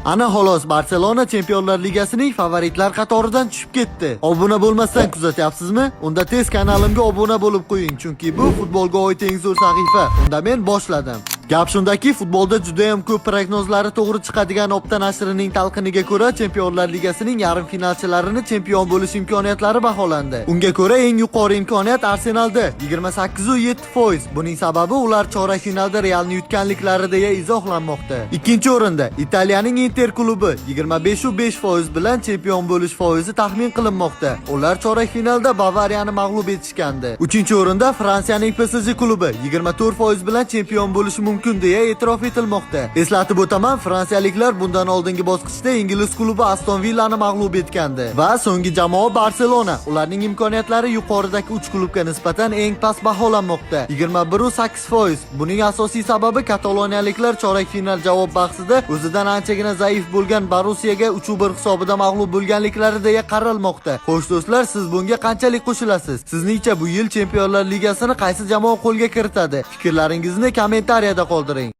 Ana xolos, Barselona Chempionlar Ligasining favoritlar qatoridan tushib ketdi. Obuna bo'lmasdan kuzatyapsizmi? Unda tez kanalimga obuna bo'lib qo'ying, chunki bu futbolga oid eng zo'r sahifa. Unda men boshladim. Gap shundaki, futbolda juda ham ko'p prognozlari to'g'ri chiqadigan Opta nashrining talqiniga ko'ra, Chempionlar Ligasining yarim finalchilarini chempion bo'lish imkoniyatlari baholandi. Unga ko'ra eng yuqori imkoniyat Arsenalda 28.7%. Buning sababi ular chorak finalda Realni yutganliklari deya izohlanmoqda. Ikkinchi o'rinda Italiyaning Inter klubi 25.5% bilan chempion bo'lish foizi taxmin qilinmoqda. Ular chorak finalda Bavariyani mag'lub etishgandi. Uchinchi o'rinda Fransiyaning PSG klubi 24% bilan chempion bo'lishi mumkin deya e'tirof etilmoqda. Eslatib o'taman, fransiyaliklar bundan oldingi bosqichda ingliz klubi Aston Villani mag'lub etgandi va so'nggi jamoa Barselona. Ularning imkoniyatlari yuqoridagi 3 klubga nisbatan eng past baholanmoqda, 21.8%. Buning asosiy sababi kataloniyaliklar chorak final javob bahsida o'zidan anchagina zaif bo'lgan Borussiyaga 3-1 hisobida mag'lub bo'lganliklari deya qaralmoqda. Xo'sh do'stlar, siz bunga qanchalik qo'shilasiz? Sizningcha bu yil Chempionlar Ligasini qaysi jamoa qo'lga kiritadi? Fikrlaringizni kommentariyada qoldiring.